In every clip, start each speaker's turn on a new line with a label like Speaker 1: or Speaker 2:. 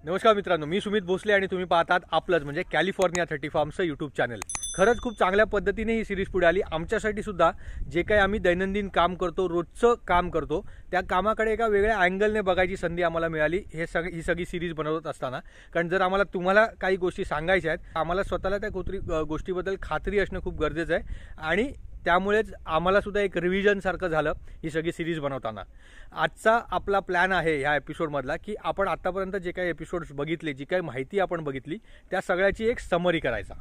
Speaker 1: नमस्कार मित्रांनो, मी सुमित भोसले आणि तुम्ही पाहतात आपलंच म्हणजे कॅलिफोर्निया 30 फार्मचं यूट्यूब चॅनल। खरंच खूप चांगल्या पद्धतीने ही सिरीज पुढे आली। आमच्यासाठी सुद्धा जे काही आम्ही दैनंदिन काम करतो, रोजचं काम करतो, त्या कामाकडे एका वेगळ्या अँगलने बघायची संधी आम्हाला मिळाली ही सगळी सिरीज बनवत असताना। कारण जर आम्हाला तुम्हाला काही गोष्टी सांगायच्या आहेत, आम्हाला स्वतःला त्या गोष्टीबद्दल खात्री असणं खूप गरजेचं आहे आणि त्यामुळेच आम्हाला सुद्धा एक रिव्हिजन सारखं झालं ही सगळी सिरीज बनवताना। आजचा आपला प्लॅन आहे ह्या एपिसोडमधला की आपण आतापर्यंत जे काही एपिसोड्स बघितले, जी काही माहिती आपण बघितली, त्या सगळ्याची एक समरी करायचा,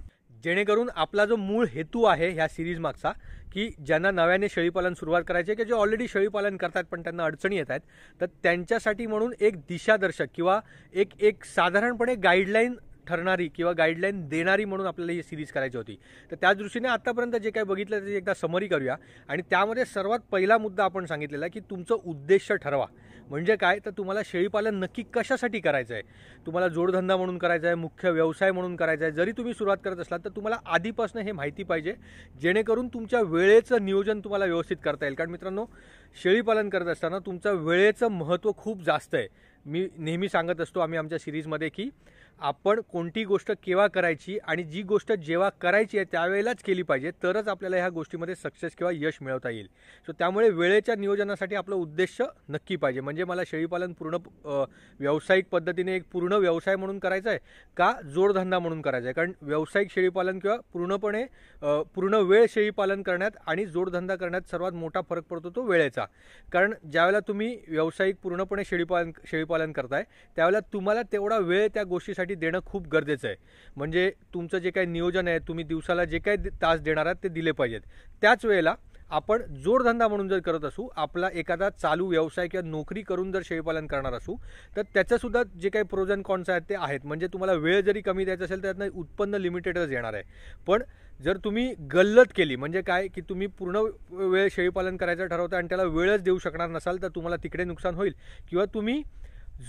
Speaker 1: जेणेकरून आपला जो मूळ हेतू आहे ह्या सिरीज मागचा की ज्यांना नव्याने शेळीपालन सुरुवात करायची आहे की जे ऑलरेडी शेळीपालन करतात पण त्यांना अडचणी येत आहेत, तर त्यांच्यासाठी म्हणून एक दिशादर्शक किंवा एक साधारणपणे गाईडलाईन ठरणारी किंवा गाईडलाईन देणारी म्हणून आपल्याला ही सिरीज करायची होती। तर त्याच दृष्टीने आतापर्यंत जे काही बघितलं त्याची एकदा समरी करूया। आणि त्यामध्ये सर्वात पहिला मुद्दा आपण सांगितलेला की तुमचं उद्देश ठरवा। म्हणजे काय, तर तुम्हाला शेळीपालन नक्की कशासाठी करायचं आहे? तुम्हाला जोडधंदा म्हणून करायचा आहे, मुख्य व्यवसाय म्हणून करायचा आहे? जरी तुम्ही सुरुवात करत असलात तर तुम्हाला आधीपासून हे माहिती पाहिजे, जेणेकरून तुमच्या वेळेचं नियोजन तुम्हाला व्यवस्थित करता येईल। कारण मित्रांनो, शेळीपालन करत असताना तुमच्या वेळेचं महत्त्व खूप जास्त आहे। मी नेहमी सांगत असतो आम्ही आमच्या सिरीजमध्ये की आपण कोणती गोष्ट केव्हा करायची आणि जी गोष्ट जेव्हा करायची आहे त्यावेळेलाच केली पाहिजे, तरच आपल्याला ह्या गोष्टीमध्ये सक्सेस किंवा यश मिळवता येईल। सो त्यामुळे वेळेच्या नियोजनासाठी आपलं उद्देश नक्की पाहिजे। म्हणजे मला शेळीपालन पूर्ण व्यावसायिक पद्धतीने एक पूर्ण व्यवसाय म्हणून करायचा आहे का जोडधंदा म्हणून करायचा आहे? कारण व्यावसायिक शेळीपालन किंवा पूर्णपणे पूर्ण वेळ शेळीपालन करण्यात आणि जोडधंदा करण्यात सर्वात मोठा फरक पडतो तो वेळेचा। कारण ज्यावेळेला तुम्ही व्यावसायिक पूर्णपणे शेळीपालन करताय त्यावेळेला तुम्हाला तेवढा वेळ त्या गोष्टीसाठी देणं खूप गरजेचं आहे। म्हणजे तुमचं जे काही नियोजन आहे, तुम्ही दिवसाला जे काही तास देणार आहात ते दिले पाहिजेत। त्याच वेळेला आपण जोडधंदा म्हणून जर करत असू, आपला एखादा चालू व्यवसाय किंवा नोकरी करून जर शेळीपालन करणार असू, तर त्याचं सुद्धा जे काही प्रोज अँड कॉन्स आहेत ते आहेत। म्हणजे तुम्हाला वेळ जरी कमी द्यायचा असेल तर त्यातनं उत्पन्न लिमिटेडच येणार आहे। पण जर तुम्ही गल्लत केली, म्हणजे काय की तुम्ही पूर्ण वेळ शेळीपालन करायचं ठरवता आणि त्याला वेळच देऊ शकणार नसाल, तर तुम्हाला तिकडे नुकसान होईल। किंवा तुम्ही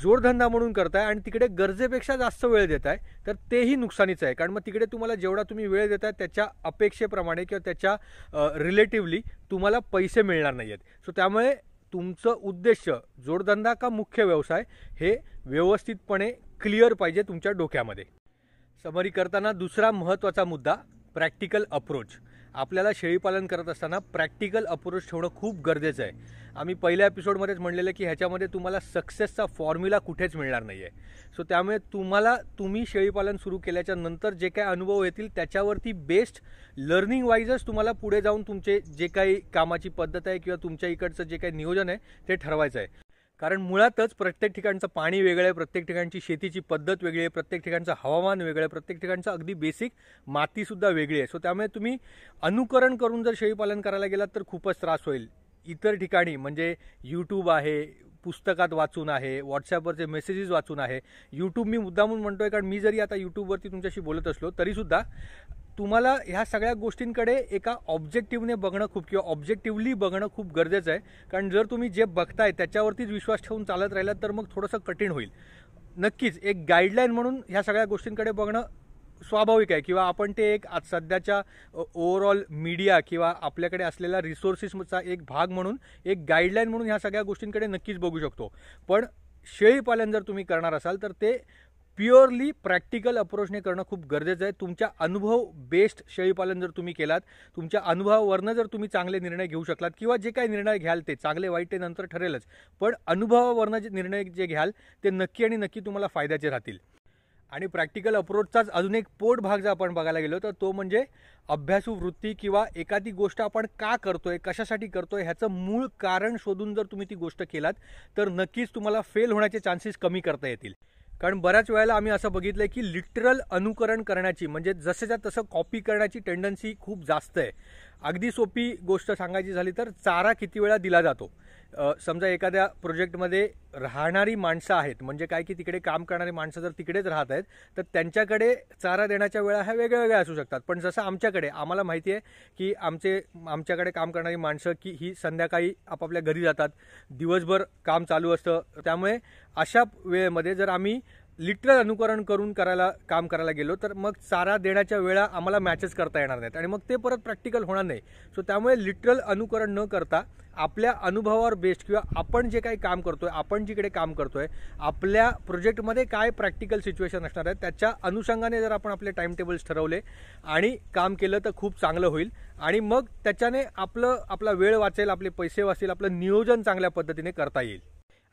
Speaker 1: जोडधंदा म्हणून करताय आणि तिकडे गरजेपेक्षा जास्त वेळ देताय, तर तेही नुकसानीचं आहे। कारण मग तिकडे तुम्हाला जेवढा तुम्ही वेळ देताय त्याच्या अपेक्षेप्रमाणे किंवा त्याच्या रिलेटिव्हली तुम्हाला पैसे मिळणार नाहीत। सो त्यामुळे तुमचं उद्देश जोडधंदा का मुख्य व्यवसाय हे व्यवस्थितपणे क्लिअर पाहिजे तुमच्या डोक्यामध्ये। समरी करताना दुसरा महत्त्वाचा मुद्दा प्रॅक्टिकल अप्रोच। आपल्याला शेळीपालन करत असताना प्रॅक्टिकल अप्रोच ठेवणं खूप गरजेचं आहे। आम्ही पहिल्या एपिसोडमध्येच म्हणलेलं की ह्याच्यामध्ये तुम्हाला सक्सेसचा फॉर्म्युला कुठेच मिळणार नाही आहे। सो त्यामुळे तुम्ही शेळीपालन सुरू केल्याच्या नंतर जे काही अनुभव येतील त्याच्यावरती बेस्ड लर्निंग वाईजच तुम्हाला पुढे जाऊन तुमचे जे काही कामाची पद्धत आहे किंवा तुमच्या इकडचं जे काही नियोजन आहे ते ठरवायचं आहे। कारण मुळातच प्रत्येक ठिकाणचं पाणी वेगळं आहे, प्रत्येक ठिकाणची शेतीची पद्धत वेगळी आहे, प्रत्येक ठिकाणचं हवामान वेगळं आहे, प्रत्येक ठिकाणचं अगदी बेसिक मातीसुद्धा वेगळी आहे। सो त्यामुळे तुम्ही अनुकरण करून जर शेळीपालन करायला गेलात तर खूपच त्रास होईल। इतर ठिकाणी म्हणजे यूट्यूब आहे, पुस्तकात वाचून आहे, व्हॉट्सॲपवरचे मेसेजेस वाचून आहे। यूट्यूब मी मुद्दामून म्हणतोय कारण मी जरी आता यूट्यूबवरती तुमच्याशी बोलत असलो तरीसुद्धा तुम्हाला ह्या सगळ्या गोष्टींकडे एका ऑब्जेक्टिव्हने बघणं किंवा ऑब्जेक्टिव्हली बघणं खूप गरजेचं आहे। कारण जर तुम्ही जे बघताय त्याच्यावरतीच विश्वास ठेवून चालत राहिलात तर मग थोडंसं कठीण होईल। नक्कीच एक गाईडलाईन म्हणून ह्या सगळ्या गोष्टींकडे बघणं स्वाभाविक आहे किंवा आपण ते एक आज सध्याच्या ओव्हरऑल मीडिया किंवा आपल्याकडे असलेल्या रिसोर्सेसचा एक भाग म्हणून एक गाईडलाईन म्हणून ह्या सगळ्या गोष्टींकडे नक्कीच बघू शकतो। पण शेळीपालन जर तुम्ही करणार असाल तर ते प्युअरली प्रॅक्टिकल अप्रोचने करणं खूप गरजेचं आहे। तुमच्या अनुभव बेस्ड शेळीपालन जर तुम्ही केलात, तुमच्या अनुभवावरनं जर तुम्ही चांगले निर्णय घेऊ शकलात किंवा जे काही निर्णय घ्याल ते चांगले वाईट ते नंतर ठरेलच, पण अनुभवावरनं जे निर्णय घ्याल ते नक्की आणि नक्की तुम्हाला फायद्याचे राहतील। आणि प्रॅक्टिकल अप्रोचचाच अजून एक पोट भाग जर आपण बघायला गेलो तर तो म्हणजे अभ्यासू वृत्ती किंवा एखादी गोष्ट आपण का करतोय, कशासाठी करतोय ह्याचं मूळ कारण शोधून जर तुम्ही ती गोष्ट केलात तर नक्कीच तुम्हाला फेल होण्याचे चान्सेस कमी करता येतील। कारण बऱ्याच वेळेला आम्ही असं बघितलंय की लिटरल अनुकरण करण्याची म्हणजे जसंच्या तसं कॉपी करण्याची टेंडन्सी खूप जास्त आहे। अगदी सोपी गोष्ट सांगायची झाली तर चारा किती वेळा दिला जातो। समजा एखाद्या प्रोजेक्टमध्ये राहणारी माणसं आहेत, म्हणजे काय की तिकडे काम करणारी माणसं जर तिकडेच राहत आहेत तर त्यांच्याकडे चारा देण्याच्या वेळा ह्या वेगळ्या वेगळ्या असू शकतात। पण जसं आम्हाला माहिती आहे की आमच्याकडे काम करणारी माणसं की ही संध्याकाळी आपापल्या घरी जातात, दिवसभर काम चालू असतं। त्यामुळे अशा वेळेमध्ये जर आम्ही लिटरल अनुकरण करून काम करायला गेलो तर मग चारा देण्याच्या वेळा आम्हाला मॅचेस करता येणार नाहीत आणि मग ते परत प्रॅक्टिकल होणार नाही. सो त्यामुळे लिटरल अनुकरण न करता आपल्या अनुभवावर बेस्ड किंवा आपण जे काही काम करतोय, आपण जिकडे काम करतोय, आपल्या प्रोजेक्टमध्ये काय प्रॅक्टिकल सिच्युएशन असणार आहे त्याच्या अनुषंगाने जर आपण आपले टाइम टेबल्स ठरवले आणि काम केलं तर खूप चांगलं होईल. आणि मग त्याच्याने आपला वेळ वाचेल, आपले पैसे वाचतील, आपलं नियोजन चांगल्या पद्धतीने करता येईल.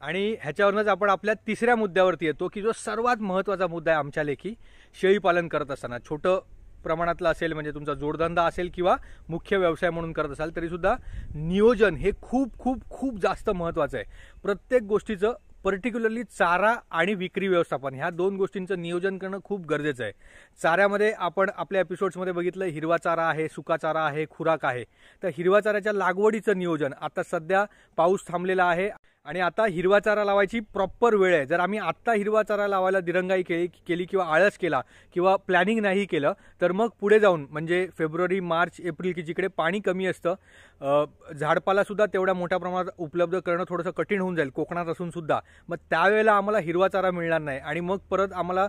Speaker 1: आणि ह्याच्यावरूनच आपण आपल्या तिसऱ्या मुद्द्यावरती येतो की जो सर्वात महत्त्वाचा मुद्दा आहे आमच्या लेखी. शेळी पालन करत असताना छोटं प्रमाणातलं असेल म्हणजे तुमचा जोडधंदा असेल किंवा मुख्य व्यवसाय म्हणून करत असाल तरीसुद्धा नियोजन हे खूप खूप खूप जास्त महत्त्वाचं आहे. प्रत्येक गोष्टीचं पर्टिक्युलरली चारा आणि विक्री व्यवस्थापन ह्या 2 गोष्टींचं नियोजन करणं खूप गरजेचं आहे. चाऱ्यामध्ये आपण आपल्या एपिसोड्समध्ये बघितलं हिरवा चारा आहे, सुका चारा आहे, खुराक आहे. तर हिरवा चाऱ्याच्या लागवडीचं नियोजन आता सध्या पाऊस थांबलेला आहे आणि आता हिरवा चारा लावायची प्रॉपर वेळ आहे. जर आम्ही आत्ता हिरवा चारा लावायला दिरंगाई केली किंवा आळस केला किंवा प्लॅनिंग नाही केलं तर मग पुढे जाऊन म्हणजे फेब्रुवारी, मार्च, एप्रिल की जिकडे पाणी कमी असतं, झाडपालासुद्धा तेवढ्या मोठ्या प्रमाणात उपलब्ध करणं थोडंसं कठीण होऊन जाईल कोकणात असून सुद्धा. मग त्यावेळेला आम्हाला हिरवा चारा मिळणार नाही आणि मग परत आम्हाला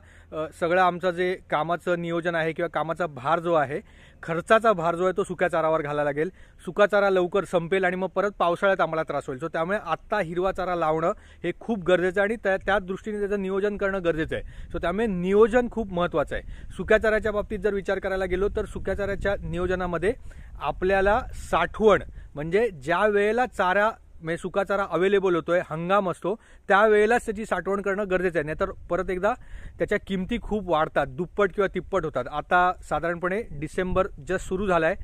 Speaker 1: सगळं आमचं जे कामाचं नियोजन आहे किंवा कामाचा भार जो आहे, खर्चाचा भार जो आहे तो सुक्या चारावर घालायला लागेल. सुका चारा लवकर संपेल आणि मग परत पावसाळ्यात आम्हाला त्रास होईल. सो त्यामुळे आत्ता हिरवा चारा लावणं हे खूप गरजेचं आहे आणि त्या दृष्टीने त्याचं नियोजन करणं गरजेचं आहे. सो त्यामुळे नियोजन खूप महत्त्वाचं आहे. सुक्या चाऱ्याच्या बाबतीत जर विचार करायला गेलो तर सुक्या चाऱ्याच्या नियोजनामध्ये आपल्याला साठवण म्हणजे ज्या वेळेला चारा म्हणजे सुका चारा अवेलेबल होतोय, हंगाम असतो त्यावेळेलाच त्याची साठवण करणं गरजेचं आहे. नाहीतर परत एकदा त्याच्या किमती खूप वाढतात, दुप्पट किंवा तिप्पट होतात. आता साधारणपणे डिसेंबर जस्ट सुरू झालाय,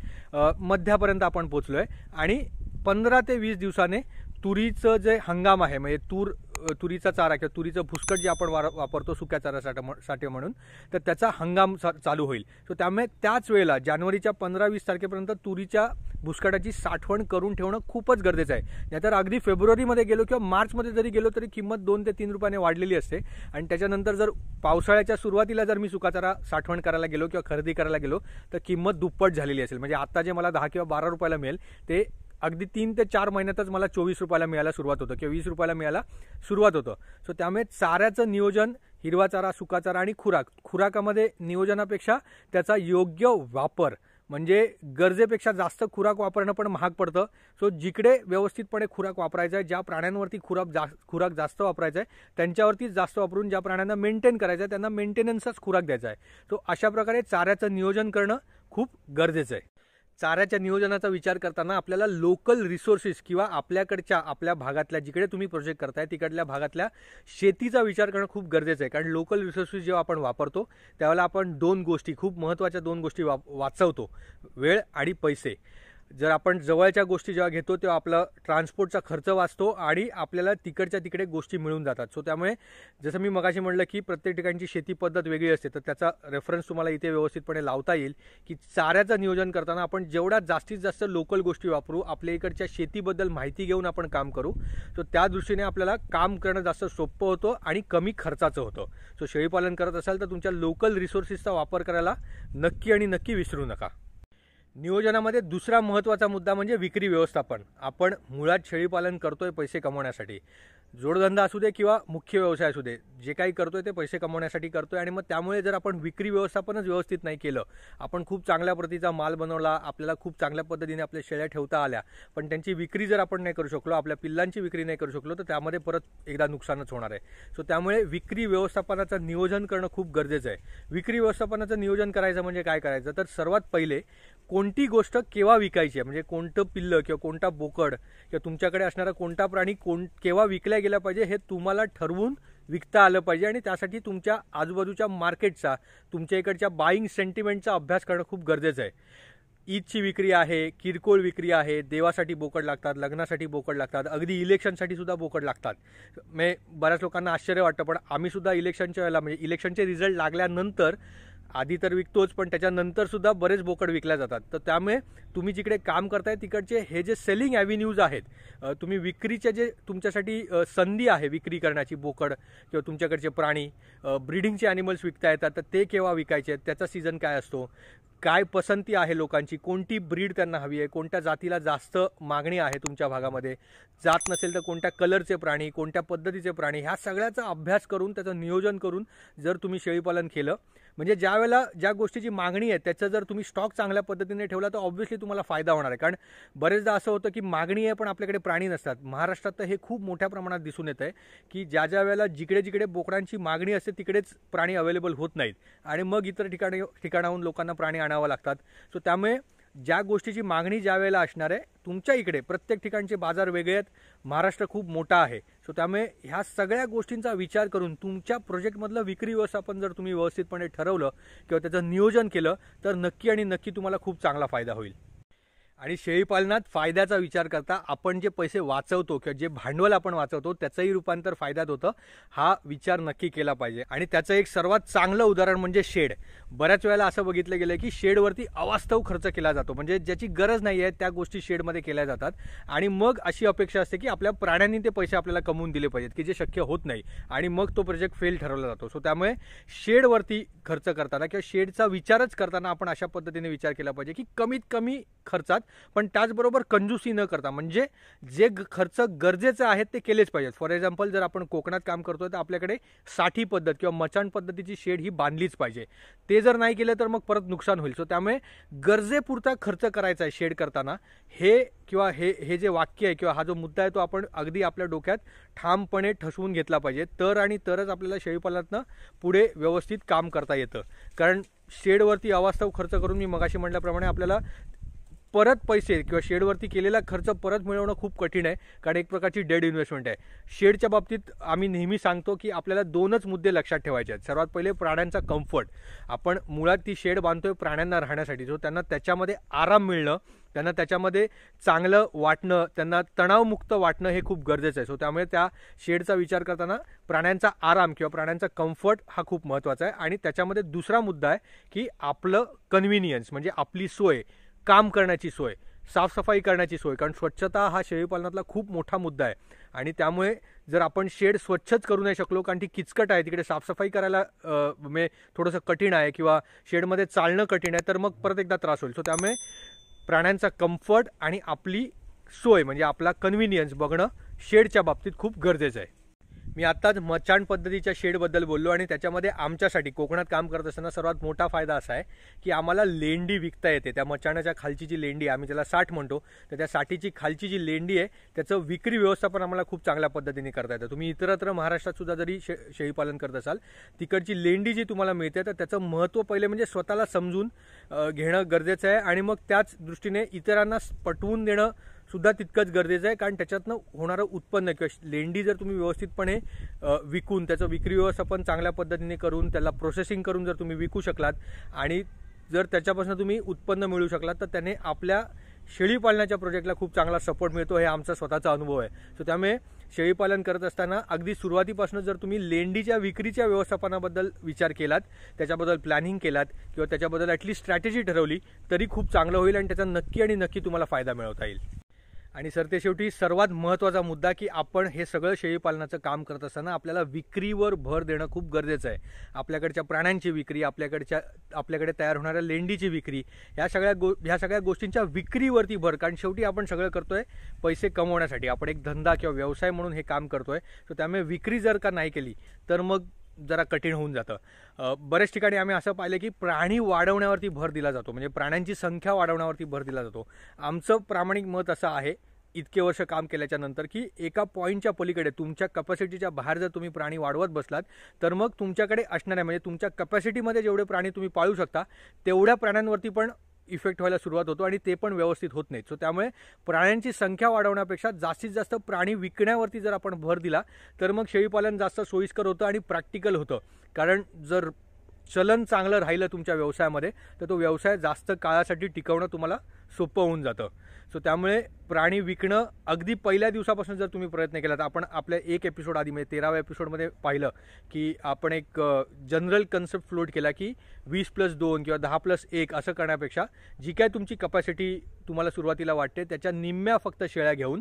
Speaker 1: मध्यापर्यंत आपण पोहोचलोय आणि 15 ते 20 दिवसाने तुरीचं जे हंगाम आहे म्हणजे तुरीचा चारा किंवा तुरीचं भुसकट जे आपण वापरतो सुक्या चाऱ्यासाठी म्हणून, तर त्याचा हंगाम चालू होईल. सो त्यामुळे त्याच वेळेला जानेवारीच्या 15-20 तारखेपर्यंत तुरीच्या भुसकटाची साठवण करून ठेवणं खूपच गरजेचं आहे. नाहीतर अगदी फेब्रुवारीमध्ये गेलो किंवा मार्चमध्ये जरी गेलो तरी किंमत 2 ते 3 रुपयाने वाढलेली असते आणि त्याच्यानंतर जर पावसाळ्याच्या सुरुवातीला जर मी सुका चारा साठवण करायला गेलो किंवा खरेदी करायला गेलो तर किंमत दुप्पट झालेली असेल. म्हणजे आता जे मला 10 किंवा 12 रुपयाला मिळेल ते अगदी 3 ते 4 महिन्यातच मला 24 रुपयाला मिळायला सुरुवात होतं किंवा 20 रुपयाला मिळायला सुरुवात होतं. सो त्यामुळे चाऱ्याचं नियोजन हिरवा चारा, सुका चारा आणि खुराकामध्ये नियोजनापेक्षा त्याचा योग्य वापर म्हणजे गरजेपेक्षा जास्त खुराक वापरणं पण महाग पडतं. सो जिकडे व्यवस्थितपणे खुराक वापरायचा आहे, ज्या प्राण्यांवरती खुराक जास्त वापरायचा आहे त्यांच्यावरतीच जास्त वापरून ज्या प्राण्यांना मेंटेन करायचं आहे त्यांना मेंटेनन्सच खुराक द्यायचा आहे. सो अशा प्रकारे चाऱ्याचं नियोजन करणं खूप गरजेचं आहे. चाऱ्याच्या नियोजनाचा विचार करताना आपल्याला लोकल रिसोर्सेस किंवा आपल्या भागातल्या जिकडे तुम्ही प्रोजेक्ट करताय तिकडल्या भागातल्या शेतीचा विचार करणं खूप गरजेचं आहे. कारण लोकल रिसोर्सेस जेव्हा आपण वापरतो त्यावेळेला आपण 2 गोष्टी खूप महत्त्वाच्या 2 गोष्टी वाचवतो, वेळ आणि पैसे. जर आपण जवळच्या गोष्टी जेव्हा घेतो तेव्हा आपला ट्रान्सपोर्टचा खर्च वाचतो आणि आपल्याला तिकडच्या तिकडे गोष्टी मिळून जातात. सो त्यामुळे जसं मी मगाशी म्हटलं की प्रत्येक ठिकाणची शेती पद्धत वेगळी असते, तर त्याचा रेफरन्स तुम्हाला इथे व्यवस्थितपणे लावता येईल की चाऱ्याचं नियोजन करताना आपण जेवढ्या जास्तीत जास्त लोकल गोष्टी वापरू, आपल्या इकडच्या शेतीबद्दल माहिती घेऊन आपण काम करू. सो त्या दृष्टीने आपल्याला काम करणं जास्त सोपं होतं आणि कमी खर्चाचं होतं. सो शेळीपालन करत असाल तर तुमच्या लोकल रिसोर्सेसचा वापर करायला नक्की विसरू नका. नियोजनामध्ये दुसरा महत्त्वाचा मुद्दा म्हणजे विक्री व्यवस्थापन. आपण मुळात शेळीपालन करतोय पैसे कमवण्यासाठी. जोडधंदा असू दे किंवा मुख्य व्यवसाय असू दे, जे काही करतोय ते पैसे कमवण्यासाठी करतोय आणि मग त्यामुळे जर आपण विक्री व्यवस्थापनच व्यवस्थित नाही केलं, आपण खूप चांगल्या प्रतीचा माल बनवला, आपल्याला खूप चांगल्या पद्धतीने आपल्या शेळ्या ठेवता आल्या, पण त्यांची विक्री जर आपण नाही करू शकलो, आपल्या पिल्लांची विक्री नाही करू शकलो, तर त्यामध्ये परत एकदा नुकसानच होणार आहे. सो त्यामुळे विक्री व्यवस्थापनाचं नियोजन करणं खूप गरजेचं आहे. विक्री व्यवस्थापनाचं नियोजन करायचं म्हणजे काय करायचं, तर सर्वात पहिले कोणती गोष्ट केव्हा विकायची आहे, म्हणजे कोणतं पिल्लं किंवा कोणता बोकड किंवा तुमच्याकडे असणारा कोणता प्राणी केव्हा विकला गेला पाहिजे हे तुम्हाला ठरवून विकता आलं पाहिजे आणि त्यासाठी तुमच्या आजूबाजूच्या मार्केटचा, तुमच्या इकडच्या बाईंग सेंटिमेंटचा अभ्यास करणं खूप गरजेचं आहे. ईदची विक्री आहे, किरकोळ विक्री आहे, देवासाठी बोकड लागतात, लग्नासाठी बोकड लागतात, अगदी इलेक्शनसाठी सुद्धा बोकड लागतात. बऱ्याच लोकांना आश्चर्य वाटतं, पण आम्ही सुद्धा इलेक्शनच्या वेळेला म्हणजे इलेक्शनचे रिझल्ट लागल्यानंतर आधी तर विकतोच, पण त्याच्यानंतर सुद्धा बरेच बोकड विकल्या जातात. तर त्यामुळे तुम्ही जिकडे काम करताय तिकडचे हे जे सेलिंग ॲव्हेन्यूज आहेत, तुम्ही विक्रीचे जे तुमच्यासाठी संधी आहे विक्री करण्याची, बोकड किंवा तुमच्याकडचे प्राणी, ब्रीडिंगचे ॲनिमल्स विकता येतात, तर ते केव्हा विकायचे, त्याचा सीझन काय असतो, काय पसंती आहे लोकांची, कोणती ब्रीड त्यांना हवी आहे, कोणत्या जातीला जास्त मागणी आहे तुमच्या भागामध्ये, जात नसेल तर कोणत्या कलरचे प्राणी, कोणत्या पद्धतीचे प्राणी, ह्या सगळ्याचा अभ्यास करून त्याचं नियोजन करून जर तुम्ही शेळीपालन केलं, म्हणजे ज्या वेळेला ज्या गोष्टीची मागणी आहे त्याचा जर तुम्ही स्टॉक चांगल्या पद्धतीने ठेवला तर ऑब्व्हियसली तुम्हाला फायदा होणार आहे. कारण बरेचदा असं होतं की मागणी आहे पण आपल्याकडे प्राणी नसतात. महाराष्ट्रात तर हे खूप मोठ्या प्रमाणात दिसून येतं आहे की ज्या ज्या वेळेला जिकडे जिकडे बोकडांची मागणी असते तिकडेच प्राणी अवेलेबल होत नाहीत आणि मग इतर ठिकाणाहून लोकांना प्राणी आणावं लागतात. सो त्यामुळे ज्या गोष्टीची मागणी ज्या वेळेला असणार आहे, तुमच्या इकडे प्रत्येक ठिकाणचे बाजार वेगळे आहेत, महाराष्ट्र खूप मोठा आहे. सो त्यामुळे ह्या सगळ्या गोष्टींचा विचार करून तुमच्या प्रोजेक्टमधलं विक्री व्यवस्थापन जर तुम्ही व्यवस्थितपणे ठरवलं किंवा त्याचं नियोजन केलं तर नक्की आणि नक्की तुम्हाला खूप चांगला फायदा होईल. आणि शेळीपालनात फायद्याचा विचार करता आपण जे पैसे वाचवतो किंवा जे भांडवल आपण वाचवतो त्याचंही रूपांतर फायद्यात होतं, हा विचार नक्की केला पाहिजे. आणि त्याचं एक सर्वात चांगलं उदाहरण म्हणजे शेड. बऱ्याच वेळेला असं बघितलं गेलं की शेडवरती अवास्तव खर्च केला जातो, म्हणजे ज्याची गरज नाही आहे त्या गोष्टी शेडमध्ये केल्या जातात आणि मग अशी अपेक्षा असते की आपल्या प्राण्यांनी ते पैसे आपल्याला कमवून दिले पाहिजेत, की जे शक्य होत नाही आणि मग तो प्रोजेक्ट फेल ठरवला जातो. सो त्यामुळे शेडवरती खर्च करताना किंवा शेडचा विचारच करताना आपण अशा पद्धतीने विचार केला पाहिजे की कमीत कमी खर्चात पण त्याचबरोबर कंजूसी न करता, म्हणजे जे खर्च गरजेचे आहेत ते केलेच पाहिजेत. फॉर एक्झाम्पल जर आपण कोकणात काम करतोय तर आपल्याकडे साठी पद्धत किंवा मचाण पद्धतीची शेड ही बांधलीच पाहिजे. ते जर नाही केलं तर मग परत नुकसान होईल. सो त्यामुळे गरजेपुरता खर्च करायचा आहे शेड करताना, हे जे वाक्य आहे किंवा हा जो मुद्दा आहे तो आपण अगदी आपल्या डोक्यात ठामपणे ठसवून घेतला पाहिजे. तरच आपल्याला शेळीपालनातनं पुढे व्यवस्थित काम करता येतं. कारण शेडवरती अवास्तव खर्च करून मी मगाशी म्हटल्याप्रमाणे आपल्याला परत पैसे किंवा शेडवरती केलेला खर्च परत मिळवणं खूप कठीण आहे, कारण एक प्रकारची डेड इन्व्हेस्टमेंट आहे. शेडच्या बाबतीत आम्ही नेहमी सांगतो की आपल्याला दोनच मुद्दे लक्षात ठेवायचे आहेत. सर्वात पहिले प्राण्यांचा कम्फर्ट. आपण मुळात ती शेड बांधतोय प्राण्यांना राहण्यासाठी, जो त्यांना त्याच्यामध्ये आराम मिळणं, त्यांना त्याच्यामध्ये चांगलं वाटणं, त्यांना तणावमुक्त वाटणं हे खूप गरजेचं आहे. सो त्यामुळे त्या शेडचा विचार करताना प्राण्यांचा आराम किंवा प्राण्यांचा कम्फर्ट हा खूप महत्त्वाचा आहे. आणि त्याच्यामध्ये दुसरा मुद्दा आहे की आपलं कन्व्हिनियन्स, म्हणजे आपली सोय, काम करण्याची सोय, साफसफाई करण्याची सोय. कारण स्वच्छता हा शेळीपालनातला खूप मोठा मुद्दा आहे आणि त्यामुळे जर आपण शेड स्वच्छच करू नाही शकलो, कारण ती किचकट आहे, तिकडे साफसफाई करायला म्हणजे थोडंसं कठीण आहे किंवा शेडमध्ये चालणं कठीण आहे, तर मग परत एकदा त्रास होईल. सो त्यामुळे प्राण्यांचा कम्फर्ट आणि आपली सोय म्हणजे आपला कन्व्हिनियन्स बघणं शेडच्या बाबतीत खूप गरजेचं आहे. मी आत्ताच मचाण पद्धतीच्या शेडबद्दल बोललो आणि त्याच्यामध्ये आमच्यासाठी कोकणात काम करत असताना सर्वात मोठा फायदा असा आहे की आम्हाला लेंडी विकता येते. त्या मचाणाच्या खालची जी लेंडी, आम्ही त्याला साठ म्हणतो, तर त्या साठीची खालची जी लेंडी आहे त्याचं विक्री व्यवस्थापन आम्हाला खूप चांगल्या पद्धतीने करता येतं. तुम्ही इतरत्र महाराष्ट्रात सुद्धा जरी शेळीपालन करत असाल, तिकडची लेंडी जी तुम्हाला मिळते तर त्याचं महत्त्व पहिले म्हणजे स्वतःला समजून घेणं गरजेचं आहे आणि मग त्याच दृष्टीने इतरांना पटवून देणं सुद्धा तितकंच गरजेचं आहे. कारण त्याच्यातनं होणारं उत्पन्न किंवा लेंडी जर तुम्ही व्यवस्थितपणे विकून त्याचं विक्री व्यवस्थापन चांगल्या पद्धतीने करून त्याला प्रोसेसिंग करून जर तुम्ही विकू शकलात आणि जर त्याच्यापासून तुम्ही उत्पन्न मिळवू शकलात तर त्याने आपल्या शेळीपालनाच्या प्रोजेक्टला खूप चांगला सपोर्ट मिळतो. हे आमचा स्वतःचा अनुभव आहे. सो त्यामुळे शेळीपालन करत असताना अगदी सुरुवातीपासून जर तुम्ही लेंडीच्या विक्रीच्या व्यवस्थापनाबद्दल विचार केलात, त्याच्याबद्दल प्लॅनिंग केलात किंवा त्याच्याबद्दल ॲटलीस्ट स्ट्रॅटेजी ठरवली तरी खूप चांगलं होईल आणि त्याचा नक्की आणि नक्की तुम्हाला फायदा मिळवता येईल. आणि सर ते शेवटी सर्वात महत्त्वाचा मुद्दा की आपण हे सगळं शेळीपालनाचं काम करत असताना आपल्याला विक्रीवर भर देणं खूप गरजेचं आहे. आपल्याकडच्या प्राण्यांची विक्री, आपल्याकडे तयार होणाऱ्या लेंडीची विक्री, ह्या सगळ्या गोष्टींच्या विक्रीवरती भर. कारण शेवटी आपण सगळं करतोय पैसे कमवण्यासाठी, आपण एक धंदा किंवा व्यवसाय म्हणून हे काम करतोय. सो त्यामुळे विक्री जर का नाही केली तर मग जरा कठीण होऊन जातं. बऱ्याच ठिकाणी आम्ही असं पाहिलं की प्राणी वाढवण्यावरती भर दिला जातो, म्हणजे प्राण्यांची संख्या वाढवण्यावरती भर दिला जातो. आमचं प्रामाणिक मत असं आहे इतके वर्ष काम केल्याच्या नंतर की एका पॉईंटच्या पलीकडे तुमच्या कॅपॅसिटीच्या बाहेर जर तुम्ही प्राणी वाढवत बसलात तर मग तुमच्याकडे असणाऱ्या म्हणजे तुमच्या कॅपॅसिटीमध्ये जेवढे प्राणी तुम्ही पाळू शकता तेवढ्या प्राण्यांवरती पण इफेक्ट व्हायला सुरुवात होतो आणि ते पण व्यवस्थित होत नाहीत. सो त्यामुळे प्राण्यांची संख्या वाढवण्यापेक्षा जास्तीत जास्त प्राणी विकण्यावरती जर आपण भर दिला तर मग शेळीपालन जास्त सोयीस्कर होतं आणि प्रॅक्टिकल होतं. कारण जर चलन चांगलं राहिलं तुमच्या व्यवसायामध्ये तर तो व्यवसाय जास्त काळासाठी टिकवणं तुम्हाला सोपं होऊन जातं. सो त्यामुळे प्राणी विकणं अगदी पहिल्या दिवसापासून जर तुम्ही प्रयत्न केला तर आपण आपल्या एक एपिसोड आधी म्हणजे 13व्या एपिसोडमध्ये पाहिलं की आपण एक जनरल कन्सेप्ट फ्लोट केला की 20+2 किंवा 10+1 असं करण्यापेक्षा जी काय तुमची कपॅसिटी तुम्हाला सुरुवातीला वाटते त्याच्या निम्म्या फक्त शेळ्या घेऊन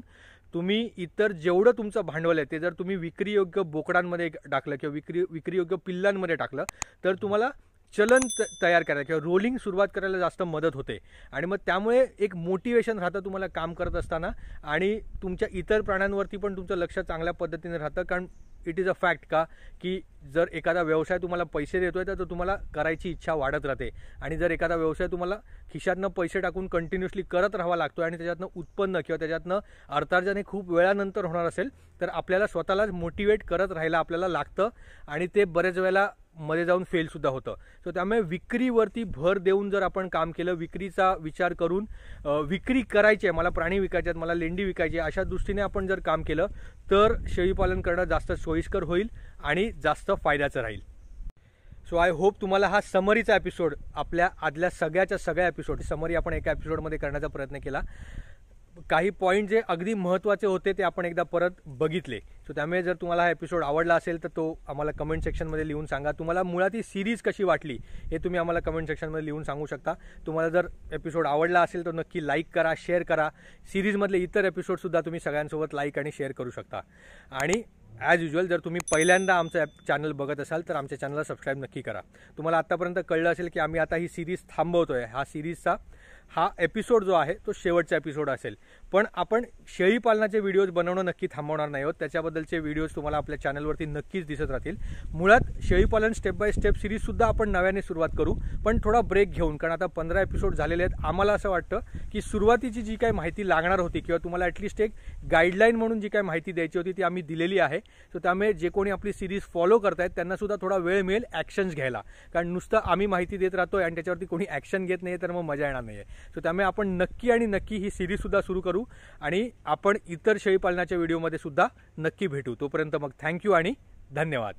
Speaker 1: तुम्ही इतर जेवढं तुमचं भांडवल आहे ते जर तुम्ही विक्रीयोग्य बोकडांमध्ये टाकलं किंवा विक्रीयोग्य पिल्लांमध्ये टाकलं तर तुम्हाला चलन तयार करायला किंवा रोलिंग सुरुवात करायला जास्त मदत होते. आणि मग त्यामुळे एक मोटिवेशन राहतं तुम्हाला काम करत असताना आणि तुमच्या इतर प्राण्यांवरती पण तुमचं लक्ष चांगल्या पद्धतीने राहतं. कारण इट इज अ फॅक्ट का की जर एखादा व्यवसाय तुम्हाला पैसे देतोय तर तुम्हाला करायची इच्छा वाढत राहते. आणि जर एखादा व्यवसाय तुम्हाला खिशातनं पैसे टाकून कंटिन्युअसली करत राहावा लागतो आणि त्याच्यातनं उत्पन्न किंवा त्याच्यातनं अर्थार्जन हे खूप वेळानंतर होणार असेल तर आपल्याला स्वतःलाच मोटिवेट करत राहायला आपल्याला लागतं आणि ते बरेच वेळेला मध्ये जाऊन फेलसुद्धा होतं. सो त्यामुळे विक्रीवरती भर देऊन जर आपण काम केलं, विक्रीचा विचार करून विक्री करायची आहे, मला प्राणी विकायचे आहेत, मला लेंडी विकायची आहे, अशा दृष्टीने आपण जर काम केलं तर शेळीपालन करणं जास्त सोयीस्कर होईल आणि जास्त फायद्याचं राहील. सो आय होप तुम्हाला हा समरीचा एपिसोड आपल्या आदल्या सगळ्या एपिसोड समरी आपण एका एपिसोडमध्ये करण्याचा प्रयत्न केला. काही पॉईंट जे अगदी महत्त्वाचे होते ते आपण एकदा परत बघितले. सो त्यामुळे जर तुम्हाला हा एपिसोड आवडला असेल तर तो आम्हाला कमेंट सेक्शनमध्ये लिहून सांगा. तुम्हाला मुळात ही सिरीज कशी वाटली हे तुम्ही आम्हाला कमेंट सेक्शनमध्ये लिहून सांगू शकता. तुम्हाला जर एपिसोड आवडला असेल तर नक्की लाईक करा, शेअर करा. सिरीजमधले इतर एपिसोडसुद्धा तुम्ही सगळ्यांसोबत लाईक आणि शेअर करू शकता. आणि ॲज युजल जर तुम्ही पहिल्यांदा आमचं चॅनल बघत असाल तर आमच्या चॅनलला सबस्क्राईब नक्की करा. तुम्हाला आत्तापर्यंत कळलं असेल की आम्ही आता ही सिरीज थांबवतोय. हा सिरीजचा हा एपिसोड जो आहे तो शेवटचा एपिसोड असेल. पण आपण शेळीपालनाचे व्हिडिओज बनवणं नक्की थांबवणार नाही आहोत. त्याच्याबद्दलचे व्हिडिओज तुम्हाला आपल्या चॅनलवरती नक्कीच दिसत राहतील. मुळात शेळीपालन स्टेप बाय स्टेप सिरीजसुद्धा आपण नव्याने सुरुवात करू, पण थोडा ब्रेक घेऊन. कारण आता 15 एपिसोड झालेले आहेत. आम्हाला असं वाटतं की सुरुवातीची जी काही माहिती लागणार होती किंवा तुम्हाला ॲटलिस्ट एक गाईडलाईन म्हणून जी काही माहिती द्यायची होती ती आम्ही दिलेली आहे. सो त्यामुळे जे कोणी आपली सिरीज फॉलो करतायत त्यांनासुद्धा थोडा वेळ मिळेल ॲक्शन्स घ्यायला. कारण नुसतं आम्ही माहिती देत राहतोय आणि त्याच्यावरती कोणी ॲक्शन घेत नाही तर मग मजा येणार नाही आहे. सो त्यामुळे आपण नक्की ही सिरीजसुद्धा सुरू करू आणि आपण इतर शेळीपालनाच्या व्हिडिओमध्ये सुद्धा नक्की भेटू. तोपर्यंत मग थँक्यू आणि धन्यवाद.